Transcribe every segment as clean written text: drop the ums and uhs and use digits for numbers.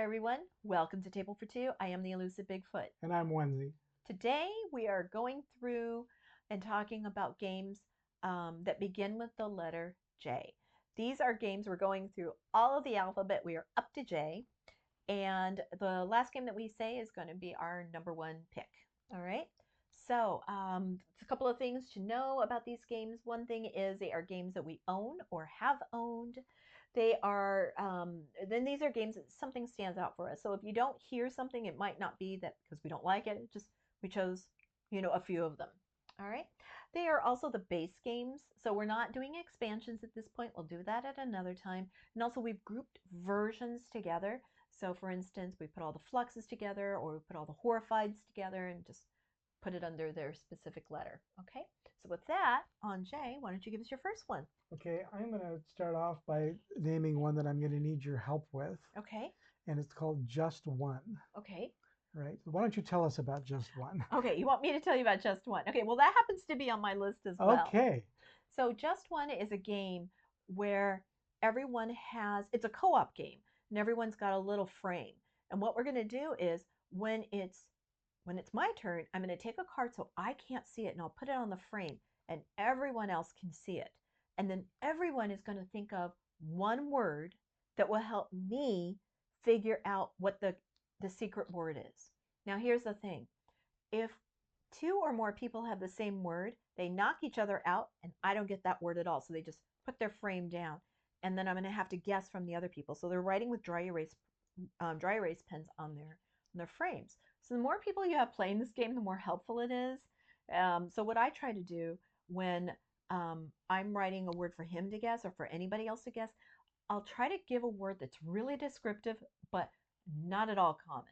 everyone. Welcome to Table for Two. I am the Elusive Bigfoot. And I'm Onezie. Today we are going through and talking about games that begin with the letter J. These are games we're going through all of the alphabet. We are up to J. And the last game that we say is going to be our number one pick. All right. So a couple of things to know about these games. One thing is they are games that we own or have owned. They are, then these are games that something stands out for us. So if you don't hear something, it might not be that because we don't like it. It just, we chose, a few of them. All right. They are also the base games. So we're not doing expansions at this point. We'll do that at another time. And also we've grouped versions together. So for instance, we put all the fluxes together, or we put all the horrifieds together and just put it under their specific letter. Okay, so with that, on Jay, why don't you give us your first one? Okay, I'm going to start off by naming one that I'm going to need your help with. Okay. And it's called Just One. Okay. Right. So why don't you tell us about Just One? Okay, you want me to tell you about Just One? Okay, well, that happens to be on my list as well. Okay. So Just One is a game where everyone has, it's a co-op game, and everyone's got a little frame. And what we're going to do is when it's my turn, I'm going to take a card so I can't see it, and I'll put it on the frame, and everyone else can see it. And then everyone is going to think of one word that will help me figure out what the secret word is. Now, here's the thing. If two or more people have the same word, they knock each other out, and I don't get that word at all. So they just put their frame down, and then I'm going to have to guess from the other people. So they're writing with dry erase pens on their frames. So the more people you have playing this game, the more helpful it is. So what I try to do when I'm writing a word for him to guess or for anybody else to guess, I'll try to give a word that's really descriptive, but not at all common,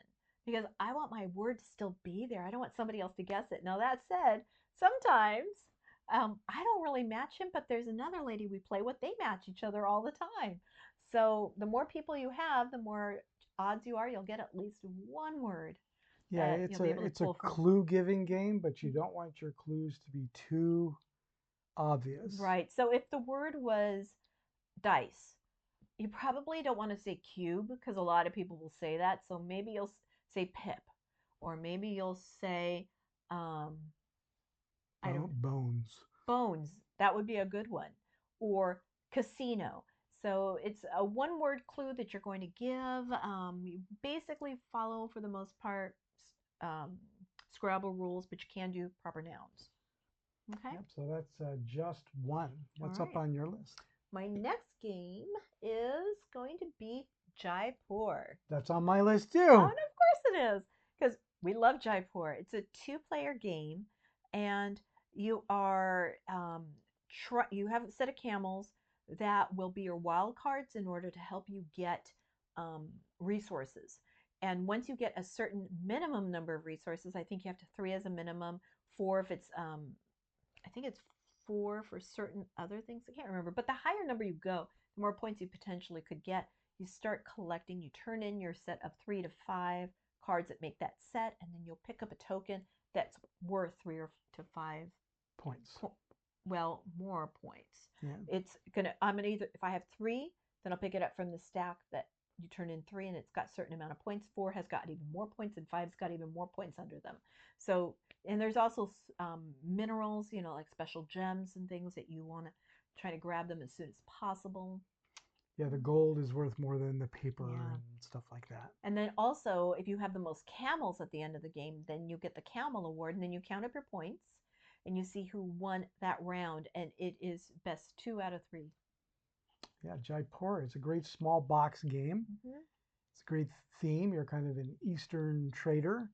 because I want my word to still be there. I don't want somebody else to guess it. Now, that said, sometimes I don't really match him, but there's another lady we play with. They match each other all the time. So the more people you have, the more odds you are you'll get at least one word. Yeah, it's a clue giving game, but you don't want your clues to be too obvious. Right. So if the word was dice, you probably don't want to say cube, because a lot of people will say that. So maybe you'll say pip, or maybe you'll say bones. Bones. That would be a good one. Or casino. So it's a one-word clue that you're going to give. You basically follow, for the most part, Scrabble rules, but you can do proper nouns. Okay. Yep, so that's Just One. What's right. up on your list? My next game is going to be Jaipur. That's on my list too. Oh, and of course it is, because we love Jaipur. It's a two-player game, and you are you have a set of camels that will be your wild cards in order to help you get resources. And once you get a certain minimum number of resources, I think you have to 3 as a minimum, 4 if it's I think it's 4 for certain other things. I can't remember. But the higher number you go, the more points you potentially could get. You start collecting. You turn in your set of 3 to 5 cards that make that set, and then you'll pick up a token that's worth 3 to 5 points. Well, more points. Yeah. I'm gonna either, if I have 3, then I'll pick it up from the stack that you turn in 3, and it's got a certain amount of points. 4 has got even more points, and 5's got even more points under them. So, and there's also minerals, like special gems and things that you want to try to grab them as soon as possible. Yeah, the gold is worth more than the paper and stuff like that. And then also, if you have the most camels at the end of the game, then you get the camel award, and then you count up your points, and you see who won that round, and it is best 2 out of 3. Yeah, Jaipur. It's a great small box game. Mm-hmm. It's a great theme. You're kind of an Eastern trader,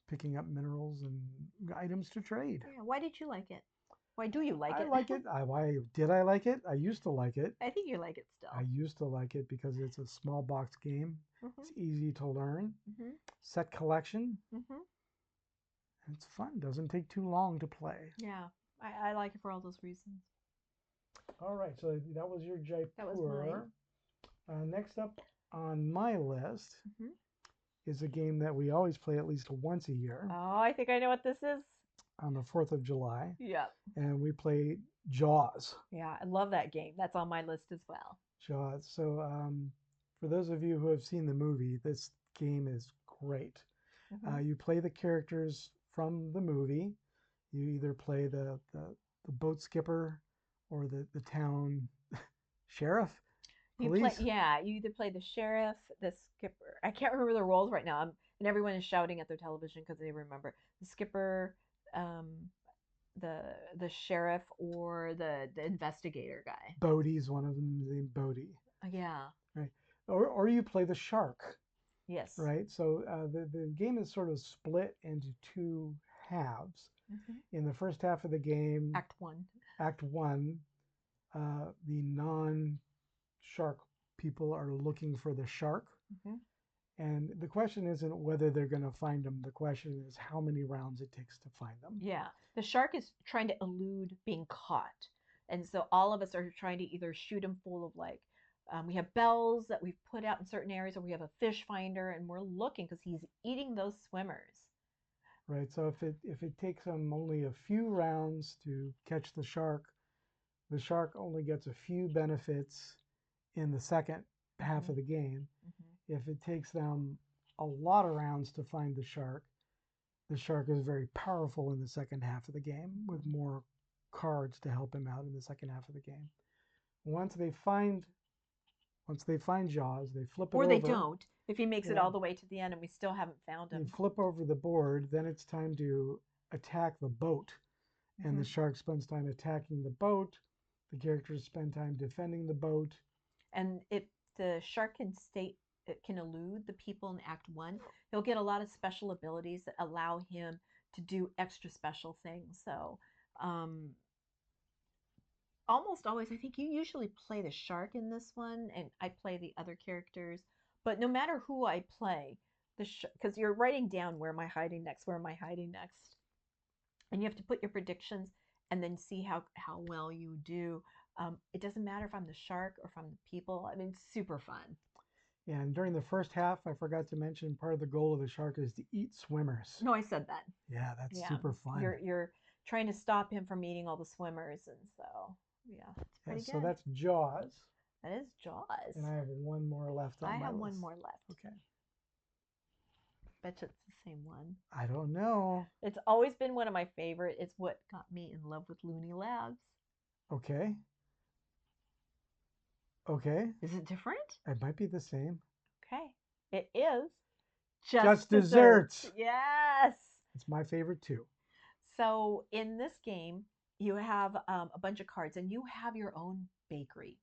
picking up minerals and items to trade. Yeah. Why did you like it? Why do you like it? I like it. Why did I like it? I used to like it. I think you like it still. I used to like it because it's a small box game. It's easy to learn. Set collection. It's fun. Doesn't take too long to play. Yeah, I like it for all those reasons. All right, so that was your Jaipur. That was mine. Next up on my list is a game that we always play at least once a year. Oh, I think I know what this is. On the 4th of July. Yeah. And we play Jaws. Yeah, I love that game. That's on my list as well. Jaws. So For those of you who have seen the movie, this game is great. You play the characters from the movie. You either play the boat skipper or the town sheriff, police. You either play the sheriff, the skipper. I can't remember the roles right now. And everyone is shouting at their television because they remember the skipper, um, the the sheriff, or the investigator guy. Bodie's one of them named Bodie. Yeah. Right. Or you play the shark. Yes. Right. So the game is sort of split into two halves. In the first half of the game, Act 1. Act 1, the non-shark people are looking for the shark. And the question isn't whether they're going to find them. The question is how many rounds it takes to find them. Yeah. The shark is trying to elude being caught. And so all of us are trying to either shoot him full of like, we have bells that we've put out in certain areas, or we have a fish finder, and we're looking because he's eating those swimmers. Right. So if it takes them only a few rounds to catch the shark only gets a few benefits in the second half of the game. If it takes them a lot of rounds to find the shark is very powerful in the second half of the game with more cards to help him out in the second half of the game. Once they find Jaws, they flip it over. Or they don't. If he makes it all the way to the end and we still haven't found him. You flip over the board, then it's time to attack the boat. And the shark spends time attacking the boat. The characters spend time defending the boat. And if the shark can elude the people in Act 1, he'll get a lot of special abilities that allow him to do extra special things. So almost always, I think you usually play the shark in this one, and I play the other characters. But no matter who I play, because you're writing down where am I hiding next, and you have to put your predictions and then see how well you do. It doesn't matter if I'm the shark or if I'm the people. I mean, it's super fun. Yeah, and during the first half, I forgot to mention part of the goal of the shark is to eat swimmers. No, I said that. Yeah, that's super fun. You're trying to stop him from eating all the swimmers, and so yeah, it's pretty good. So that's Jaws. That is Jaws. And I have one more left on my list. I have one more left. Okay. Bet you it's the same one. I don't know. It's always been one of my favorite. It's what got me in love with Looney Labs. Okay. Okay. Is it different? It might be the same. Okay. It is Just Desserts. Yes. It's my favorite too. So in this game, you have a bunch of cards, and you have your own bakery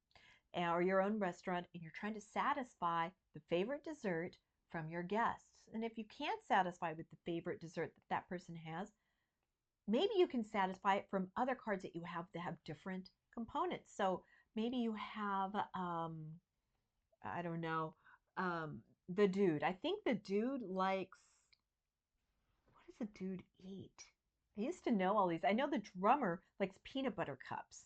or your own restaurant, and you're trying to satisfy the favorite dessert from your guests. And if you can't satisfy with the favorite dessert that person has, maybe you can satisfy it from other cards that you have that have different components. So maybe you have, I don't know, the dude. I think the dude likes, what does the dude eat? I used to know all these. I know the drummer likes peanut butter cups.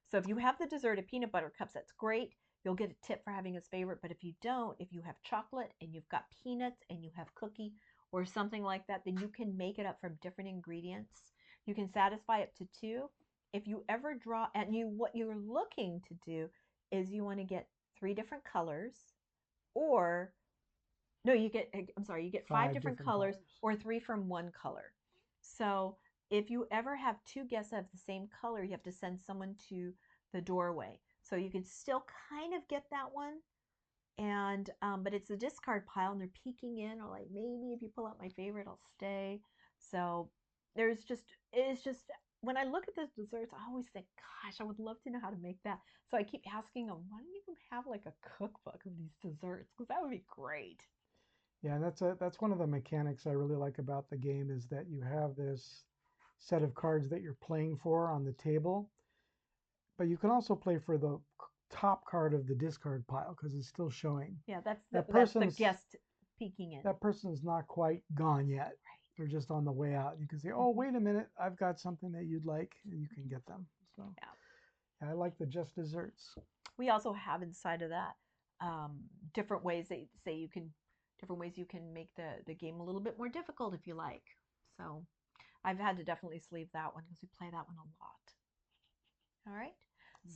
So if you have the dessert of peanut butter cups, that's great. You'll get a tip for having his favorite. But if you don't, if you have chocolate and you've got peanuts and you have cookie or something like that, then you can make it up from different ingredients. You can satisfy up to 2. If you ever draw, and what you're looking to do is you want to get 3 different colors, or no, you get 5 different colors or 3 from one color. So if you ever have 2 guests that have the same color, you have to send someone to the doorway. So you can still kind of get that one, and but it's a discard pile, and they're peeking in, or like maybe if you pull out my favorite, I'll stay. So it's just when I look at the desserts, I always think, gosh, I would love to know how to make that. So I keep asking them, why don't you have like a cookbook of these desserts? Because that would be great. Yeah, that's one of the mechanics I really like about the game is that you have this set of cards that you're playing for on the table, but you can also play for the top card of the discard pile because it's still showing. Yeah, that's the guest peeking in. That person's not quite gone yet. Right. They're just on the way out. You can say, oh, wait a minute, I've got something that you'd like, and you can get them. So yeah, I like the Just Desserts. We also have inside of that different ways that you can make the game a little bit more difficult if you like. So I've had to definitely sleeve that one because we play that one a lot. All right.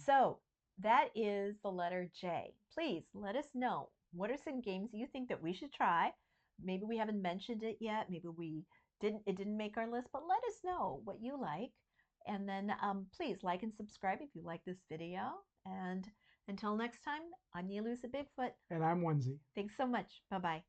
So that is the letter J. Please let us know What are some games you think that we should try? Maybe we haven't mentioned it yet. Maybe it didn't make our list, but let us know what you like. And then please like and subscribe if you like this video. And until next time, I'm the Elusive Bigfoot. And I'm Onezie. Thanks so much. Bye-bye.